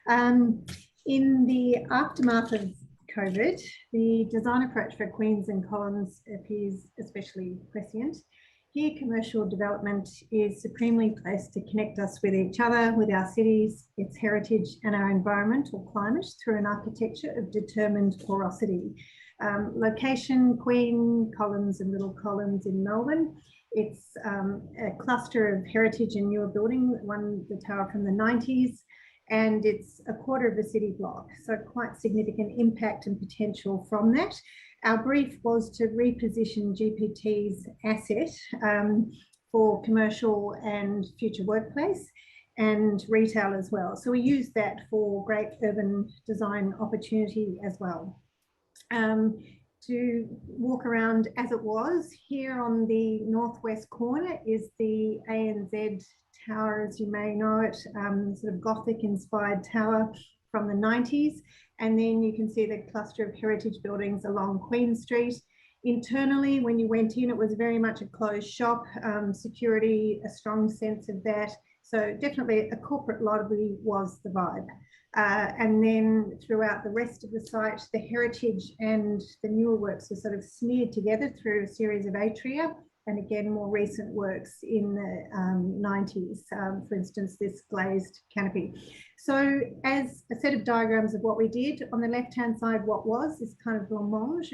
In the aftermath of COVID, the design approach for queens and columns appears especially prescient. Here, commercial development is supremely placed to connect us with each other, with our cities, its heritage and our environment or climate through an architecture of determined porosity. Location, Queen, Columns and Little Columns in Melbourne. It's a cluster of heritage and newer building, the tower from the 90s, and it's a quarter of a city block. So quite significant impact and potential from that. Our brief was to reposition GPT's asset for commercial and future workplace and retail as well. So we used that for great urban design opportunity as well. To walk around as it was, here on the northwest corner is the ANZ Tower, as you may know it, sort of Gothic inspired tower from the 90s. And then you can see the cluster of heritage buildings along Queen Street. Internally, when you went in, it was very much a closed shop, security, a strong sense of that. So definitely a corporate lobby was the vibe. And then throughout the rest of the site, the heritage and the newer works were sort of smeared together through a series of atria, and again, more recent works in the 90s, for instance, this glazed canopy. So as a set of diagrams of what we did, on the left-hand side, what was this kind of blancmange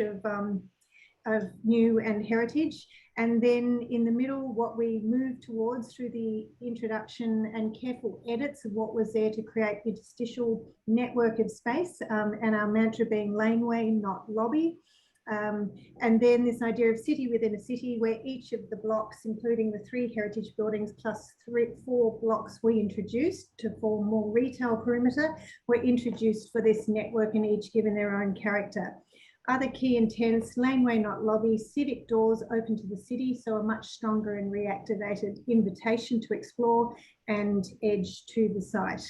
of new and heritage. And then in the middle, what we moved towards through the introduction and careful edits of what was there to create interstitial network of space, and our mantra being laneway, not lobby. And then this idea of city within a city, where each of the blocks, including the 3 heritage buildings plus 4 blocks we introduced to form more retail perimeter, were introduced for this network and each given their own character. Other key intents: laneway, not lobby, civic doors open to the city, so a much stronger and reactivated invitation to explore, and edge to the site.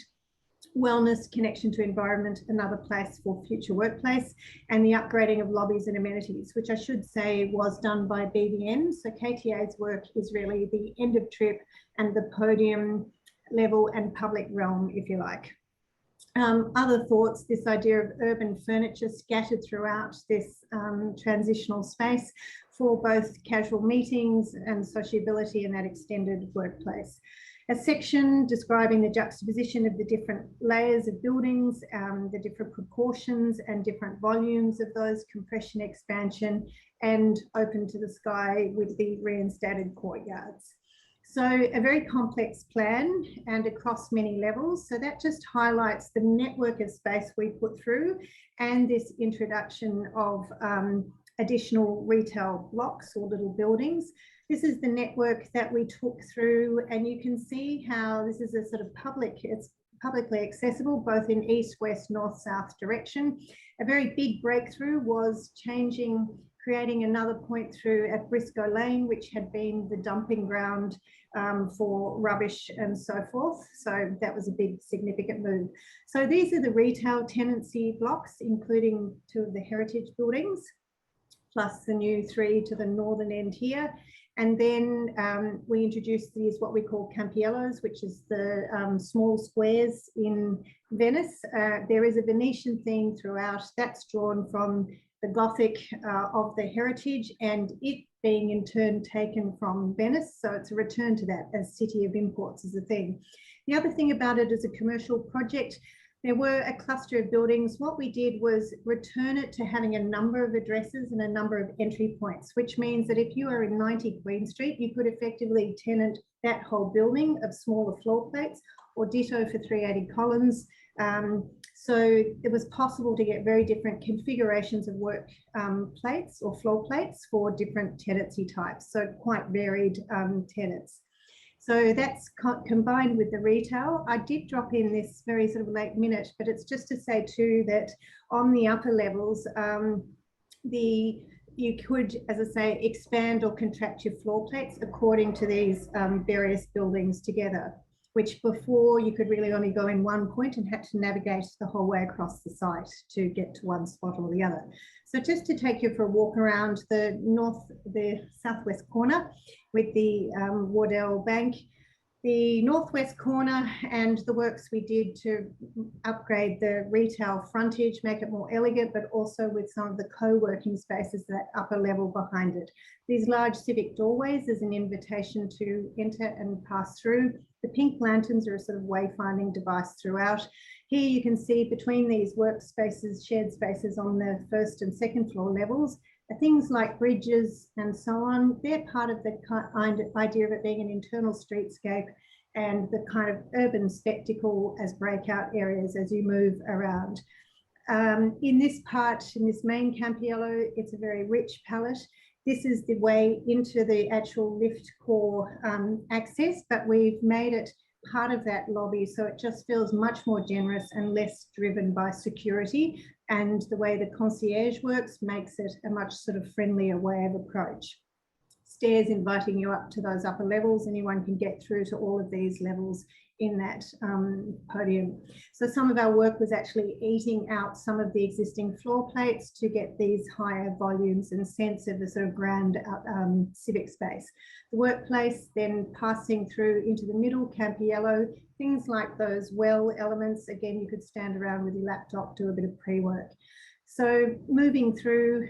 Wellness, connection to environment, another place for future workplace, and the upgrading of lobbies and amenities, which I should say was done by BVN. So KTA's work is really the end of trip and the podium level and public realm, if you like. Other thoughts: this idea of urban furniture scattered throughout this transitional space for both casual meetings and sociability in that extended workplace. A section describing the juxtaposition of the different layers of buildings, the different proportions and different volumes of those, compression, expansion, and open to the sky with the reinstated courtyards. So a very complex plan and across many levels. So that just highlights the network of space we put through, and this introduction of additional retail blocks or little buildings. This is the network that we took through, and you can see how this is a sort of it's publicly accessible both in east, west, north, south direction. A very big breakthrough was creating another point through at Briscoe Lane, which had been the dumping ground for rubbish and so forth. So that was a big significant move. So these are the retail tenancy blocks, including 2 of the heritage buildings, plus the new 3 to the northern end here. And then we introduced these, what we call campiellos, which is the small squares in Venice. There is a Venetian theme throughout. That's drawn from the Gothic of the heritage, and it being in turn taken from Venice. So it's a return to that as city of imports is a thing. The other thing about it as a commercial project, there were a cluster of buildings. What we did was return it to having a number of addresses and a number of entry points, which means that if you are in 90 Queen Street, you could effectively tenant that whole building of smaller floor plates, or ditto for 380 Collins. So it was possible to get very different configurations of work plates or floor plates for different tenancy types. So quite varied tenants. So that's combined with the retail. I did drop in this very sort of late minute, but it's just to say too that on the upper levels, you could, as I say, expand or contract your floor plates according to these various buildings together, which before you could really only go in one point and had to navigate the whole way across the site to get to one spot or the other. So just to take you for a walk around the southwest corner with the Wardell Bank, the northwest corner and the works we did to upgrade the retail frontage, make it more elegant, but also with some of the co-working spaces, that upper level behind it. These large civic doorways is an invitation to enter and pass through. The pink lanterns are a sort of wayfinding device throughout. Here you can see between these workspaces, shared spaces on the first and second floor levels, things like bridges and so on. They're part of the kind of idea of it being an internal streetscape and the kind of urban spectacle as breakout areas as you move around. In this part, in this main Campiello, it's a very rich palette. This is the way into the actual lift core access, but we've made it part of that lobby, so it just feels much more generous and less driven by security, and the way the concierge works makes it a much sort of friendlier way of approach. Stairs inviting you up to those upper levels. Anyone can get through to all of these levels in that podium. So some of our work was actually eating out some of the existing floor plates to get these higher volumes and sense of the sort of grand civic space. The workplace then passing through into the middle Campiello, things like those well elements. Again, you could stand around with your laptop, do a bit of pre-work. So moving through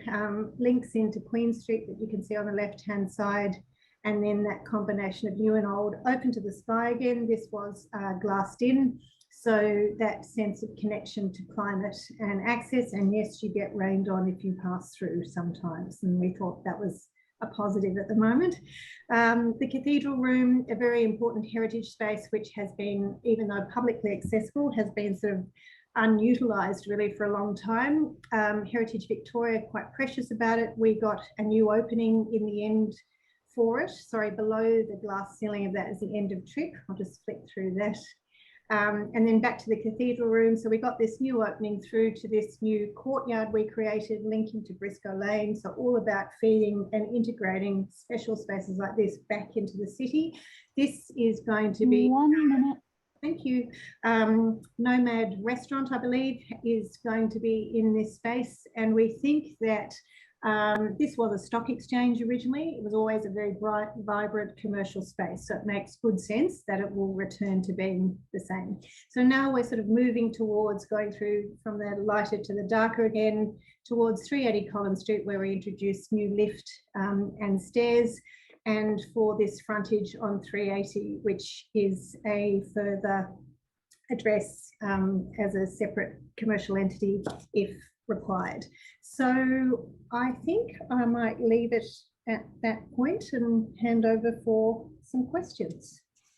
links into Queen Street that you can see on the left-hand side, and then that combination of new and old, open to the sky again. This was glassed in, so that sense of connection to climate and access, and yes, you get rained on if you pass through sometimes, and we thought that was a positive at the moment. The Cathedral Room, a very important heritage space, which has been, even though publicly accessible, has been sort of unutilised really for a long time. Heritage Victoria, quite precious about it. We got a new opening in the end for it. Sorry, below the glass ceiling of that is the end of trip. I'll just flick through that. And then back to the Cathedral Room. So we got this new opening through to this new courtyard we created, linking to Briscoe Lane. So all about feeding and integrating special spaces like this back into the city. This is going to be... 1 minute. Thank you. Nomad Restaurant, I believe, is going to be in this space. And we think that this was a stock exchange originally. It was always a very bright, vibrant commercial space. So it makes good sense that it will return to being the same. So now we're sort of moving towards going through from the lighter to the darker again, towards 380 Collins Street, where we introduced new lift and stairs. And for this frontage on 380, which is a further address as a separate commercial entity if required. So I think I might leave it at that point and hand over for some questions.